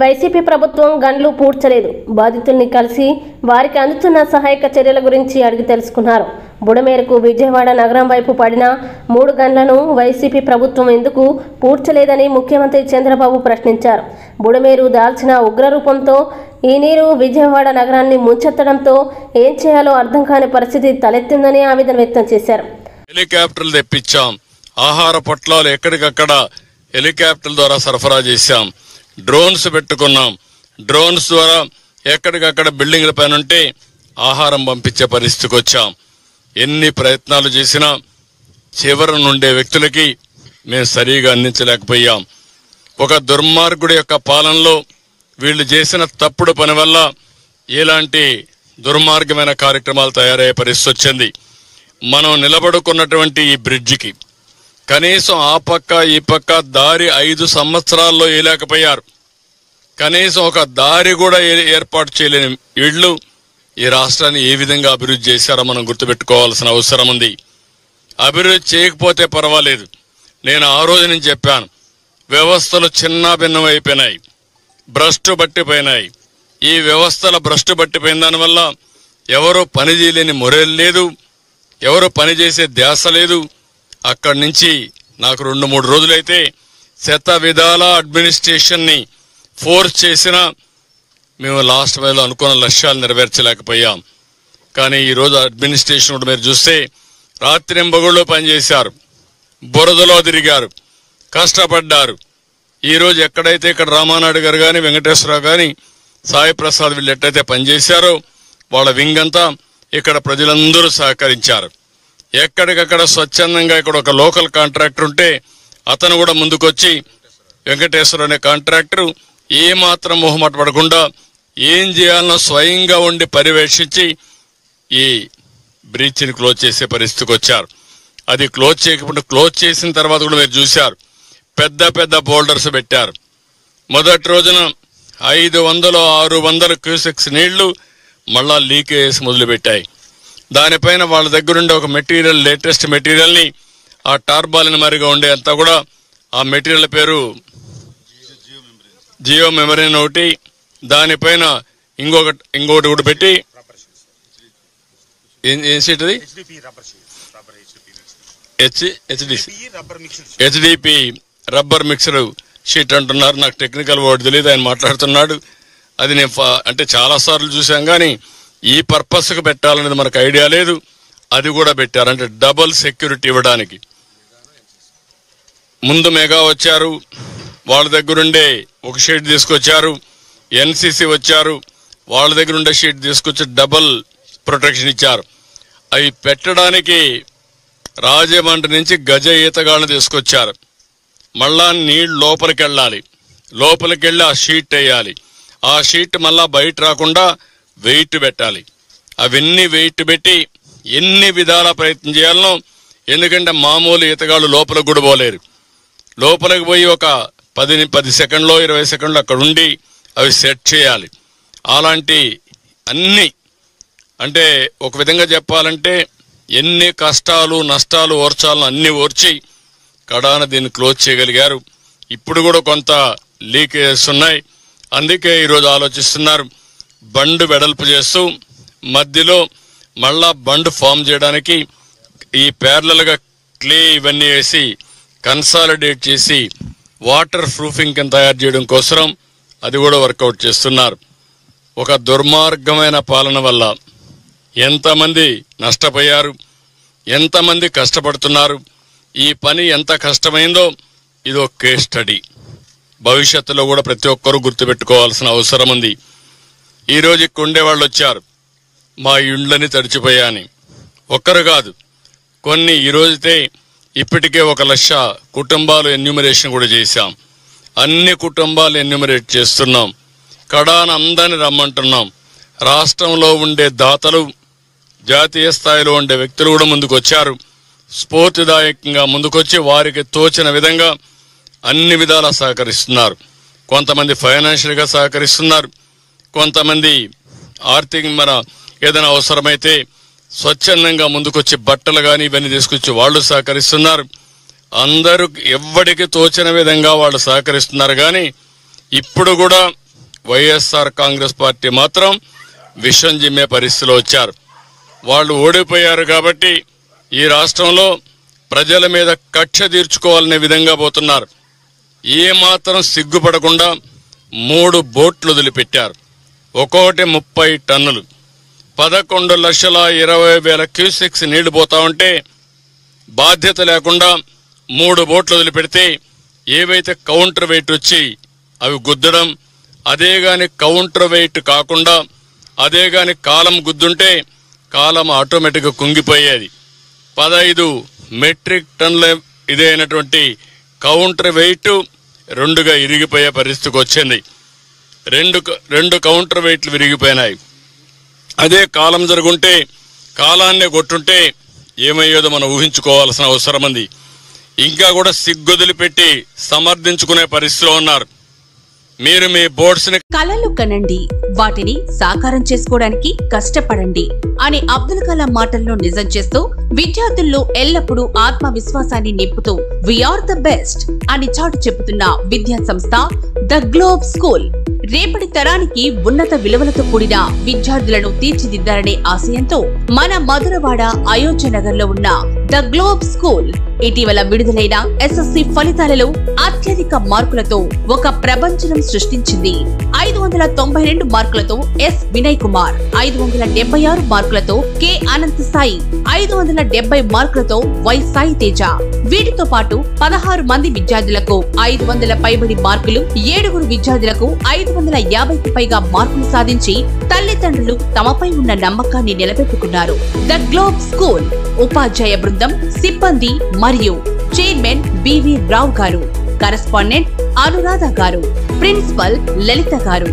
YCP ప్రభుత్వం గన్లు పూడ్చలేదు. బాధితుల్ని కలిసి వారికి అందుతున్న సహాయక చర్యల గురించి అడిగి తెలుసుకున్నారు. బుడమేరుకు విజయవాడ నగరం వైపు పడిన 3 గన్లను వైసీపీ ప్రభుత్వం ఎందుకు పూడ్చలేదని ముఖ్యమంత్రి చంద్రబాబు ప్రశ్నించారు. బుడమేరు దాల్చిన ఉగ్రరూపంతో ఈ నీరు విజయవాడ నగరాన్ని ముంచెత్తడంతో ఏం చేయాలో అర్థం కాని పరిస్థితి తలెత్తిందని ఆవేదన వ్యక్తం చేశారు. హెలికాప్టర్లు తెప్పించాం, ఆహార పొట్లాలు ఎక్కడికక్కడ హెలికాప్టర్ల ద్వారా సరఫరా చేశాం, డ్రోన్స్ పెట్టుకున్నాం, డ్రోన్స్ ద్వారా ఎక్కడికక్కడ బిల్డింగ్ల పైన ఉంటే ఆహారం పంపించే పరిస్థితికి వచ్చాం. ఎన్ని ప్రయత్నాలు చేసినా చివరి నుండే వ్యక్తులకి మేము సరిగా అందించలేకపోయాం. ఒక దుర్మార్గుడి యొక్క పాలనలో వీళ్ళు చేసిన తప్పుడు పని వల్ల ఇలాంటి దుర్మార్గమైన కార్యక్రమాలు తయారయ్యే పరిస్థితి వచ్చింది. మనం నిలబడుకున్నటువంటి ఈ బ్రిడ్జికి కనీసం ఆ పక్క ఈ పక్క దారి 5 సంవత్సరాల్లో వేయలేకపోయారు. కనీసం ఒక దారి కూడా ఏర్పాటు చేయలేని వీళ్ళు ఈ రాష్ట్రాన్ని ఏ విధంగా అభివృద్ధి చేశారో మనం గుర్తుపెట్టుకోవాల్సిన అవసరం ఉంది. అభివృద్ధి చేయకపోతే పర్వాలేదు. నేను ఆ రోజు నుంచి చెప్పాను, వ్యవస్థలు చిన్న భిన్నం అయిపోయినాయి, భ్రష్టు పట్టిపోయినాయి. ఈ వ్యవస్థల భ్రష్టు పట్టిపోయిన దానివల్ల ఎవరు పని చేయలేని మొరేలు లేదు, ఎవరు పని చేసే ధ్యాస లేదు. అక్కడి నుంచి నాకు 2-3 రోజులైతే శత విధాల అడ్మినిస్ట్రేషన్ని ఫోర్స్ చేసినా మేము లాస్ట్ వేలో అనుకున్న లక్ష్యాలు నెరవేర్చలేకపోయాం. కానీ ఈరోజు అడ్మినిస్ట్రేషన్ కూడా మీరు చూస్తే రాత్రింబగుళ్ళు పనిచేశారు, బురదలో తిరిగారు, కష్టపడ్డారు. ఈరోజు ఎక్కడైతే ఇక్కడ రామానాయుడు గారు కానీ, వెంకటేశ్వరరావు కానీ, సాయి ప్రసాద్ వీళ్ళు ఎట్టయితే పనిచేశారో వాళ్ళ వింగ్ అంతా ఇక్కడ ప్రజలందరూ సహకరించారు. ఎక్కడికక్కడ స్వచ్ఛందంగా ఇక్కడ ఒక లోకల్ కాంట్రాక్టర్ ఉంటే అతను కూడా ముందుకొచ్చి వెంకటేశ్వర అనే కాంట్రాక్టర్ ఏమాత్రం మొహమాట పడకుండా ఏం చేయాలనో స్వయంగా ఉండి పర్యవేక్షించి ఈ బ్రీచ్ని క్లోజ్ చేసే పరిస్థితికి వచ్చారు. అది క్లోజ్ చేయకుండా క్లోజ్ చేసిన తర్వాత కూడా మీరు చూశారు, పెద్ద పెద్ద బోల్డర్స్ పెట్టారు. మొదటి రోజున 500-600 క్యూసెక్స్ నీళ్లు మళ్ళా లీకేజ్ మొదలుపెట్టాయి. దానిపైన వాళ్ళ దగ్గరుండే ఒక మెటీరియల్, లేటెస్ట్ మెటీరియల్ని ఆ టార్బాలిన్ మరిగా ఉండే అంతా కూడా ఆ మెటీరియల్ పేరు జియో మెమరీన్ ఒకటి, దానిపైన ఇంకొకటి కూడా పెట్టి ఏం షీట్ అది హెచ్డిపి రబ్బర్ మిక్సర్ షీట్ అంటున్నారు. నాకు టెక్నికల్ వర్డ్ తెలియదు, ఆయన మాట్లాడుతున్నాడు. అది నేను అంటే చాలా సార్లు చూసాం కానీ ఈ పర్పస్కి పెట్టాలనేది మనకు ఐడియా లేదు. అది కూడా పెట్టారు, అంటే డబుల్ సెక్యూరిటీ ఇవ్వడానికి. ముందు మెగా వచ్చారు, వాళ్ళ దగ్గరుండే ఒక షీట్ తీసుకొచ్చారు, ఎన్సిసి వచ్చారు, వాళ్ళ దగ్గర ఉండే షీట్ తీసుకొచ్చి డబుల్ ప్రొటెక్షన్ ఇచ్చారు. అవి పెట్టడానికి రాజమండ్రి నుంచి గజ ఈతగాళ్ళని తీసుకొచ్చారు. మళ్ళా నీళ్ళు లోపలికి వెళ్ళాలి, లోపలికి వెళ్ళి ఆ షీట్ వేయాలి, ఆ షీట్ మళ్ళా బయట రాకుండా వెయిట్ పెట్టాలి. అవన్నీ వెయిట్ పెట్టి ఎన్ని విధాల ప్రయత్నం చేయాలనో, ఎందుకంటే మామూలు ఈతగాళ్ళు లోపలికి కూడా పోలేరు. లోపలికి పోయి ఒక 10 సెకండ్లో 20 సెకండ్లు అక్కడ ఉండి అవి సెట్ చేయాలి. అలాంటి అన్ని, అంటే ఒక విధంగా చెప్పాలంటే ఎన్ని కష్టాలు నష్టాలు ఓర్చాలను అన్ని ఓర్చి కడాన దీన్ని క్లోజ్ చేయగలిగారు. ఇప్పుడు కూడా కొంత లీకేజెస్ ఉన్నాయి, అందుకే ఈరోజు ఆలోచిస్తున్నారు బండ్ వెడల్పు చేస్తూ మధ్యలో మళ్ళా బండ్ ఫామ్ చేయడానికి ఈ ప్యారలల్గా క్లే ఇవన్నీ వేసి కన్సాలిడేట్ చేసి వాటర్ ప్రూఫింగ్ కింద తయారు చేయడం కోసం అది కూడా వర్కౌట్ చేస్తున్నారు. ఒక దుర్మార్గమైన పాలన వల్ల ఎంతమంది నష్టపోయారు, ఎంతమంది కష్టపడుతున్నారు, ఈ పని ఎంత కష్టమైందో ఇది ఒక కేస్ స్టడీ. భవిష్యత్తులో కూడా ప్రతి ఒక్కరూ గుర్తుపెట్టుకోవాల్సిన అవసరం ఉంది. ఈరోజు ఇక్కడ ఉండేవాళ్ళు వచ్చారు, మా ఇండ్లని తడిచిపోయాని. ఒక్కరు కాదు, కొన్ని ఈరోజుతే ఇప్పటికే 1 లక్ష కుటుంబాలు ఎన్యూమరేషన్ కూడా చేశాం. అన్ని కుటుంబాలు ఎన్యూమరేట్ చేస్తున్నాం. కడాన అందరిని రమ్మంటున్నాం. రాష్ట్రంలో ఉండే దాతలు, జాతీయ స్థాయిలో ఉండే వ్యక్తులు కూడా ముందుకు వచ్చారు. స్ఫూర్తిదాయకంగా ముందుకొచ్చి వారికి తోచిన విధంగా అన్ని విధాలా సహకరిస్తున్నారు. కొంతమంది ఫైనాన్షియల్గా సహకరిస్తున్నారు, కొంతమంది ఆర్థికంగా ఏదైనా అవసరమైతే స్వచ్ఛందంగా ముందుకొచ్చి బట్టలు కానీ ఇవన్నీ తీసుకొచ్చి వాళ్ళు సహకరిస్తున్నారు. అందరూ ఎవ్వడికి తోచిన విధంగా వాళ్ళు సహకరిస్తున్నారు. కానీ ఇప్పుడు కూడా వైఎస్ఆర్ కాంగ్రెస్ పార్టీ మాత్రం విషం జిమ్మే పరిస్థితిలో వచ్చారు. వాళ్ళు ఓడిపోయారు కాబట్టి ఈ రాష్ట్రంలో ప్రజల మీద కక్ష తీర్చుకోవాలనే విధంగా పోతున్నారు. ఏమాత్రం సిగ్గుపడకుండా 3 బోట్లు వదిలిపెట్టారు. ఒక్కొక్కటి 30 టన్నులు, 11,20,000 క్యూసెక్స్ నీళ్లు పోతా ఉంటే బాధ్యత లేకుండా 3 బోట్లు వదిలిపెడితే ఏవైతే కౌంటర్ వెయిట్ వచ్చి అవి గుద్దడం, అదే గాని కౌంటర్ వెయిట్ కాకుండా అదే గాని కాలం గుద్దుంటే కాలం ఆటోమేటిక్గా కుంగిపోయేది. 15 మెట్రిక్ టన్నుల ఇదైనటువంటి కౌంటర్ వెయిట్ 2గా ఇరిగిపోయే పరిస్థితికి వచ్చింది. రెండు కౌంటర్ వెయిట్లు విరిగిపోయినాయి. అదే కాలం జరుగుంటే, కాలాన్ని కొట్టుంటే ఏమయ్యేదో మనం ఊహించుకోవాల్సిన అవసరం ఉంది. ఇంకా కూడా సిగ్గొదిలిపెట్టి సమర్థించుకునే పరిస్థితిలో ఉన్నారు. మీరు మీ బోర్డ్స్ ని కలలు కనండి, వాటిని సాకారం చేసుకోవడానికి కష్టపడండి అని అబ్దుల్ కలాం మాటల్లో నిజం చేస్తూ విద్యార్థుల్లో ఎల్లప్పుడూ ఆత్మవిశ్వాసాన్ని నింపుతూ వీఆర్ ద బెస్ట్ అని చాటు చెబుతున్న విద్యా సంస్థ ద గ్లోబ్ స్కూల్ రేపటి తరానికి ఉన్నత విలువలతో కూడిన విద్యార్థులను తీర్చిదిద్దారనే ఆశయంతో మన మధురవాడ అయోధ్య నగర్ లో ఉన్న ద గ్లోబ్ స్కూల్ ఇటీవల విడుదలైన ఎస్ఎస్సి ఫలితాలలో అత్యధిక మార్కులతో ఒక ప్రపంచం సృష్టించింది. 592 మార్కులతో ఎస్ వినయ్ కుమార్, 576 మార్కులతో కె అనంత్ సాయి, 570 మార్కులతో వై సాయి తేజ. వీటితో పాటు 16 మంది విద్యార్థులకు 500 పైబడి మార్కులు, 7 విద్యార్థులకు 550కి పైగా మార్కులు సాధించి తల్లిదండ్రులు తమపై ఉన్న నమ్మకాన్ని నిలబెట్టుకున్నారు. ద గ్లోబ్ స్కూల్ ఉపాధ్యాయ బృందం, సిబ్బంది మరియు చైర్మన్ బివి రావు గారు, కరెస్పాండెంట్ అనురాధ గారు, ప్రిన్సిపల్ లలిత గారు.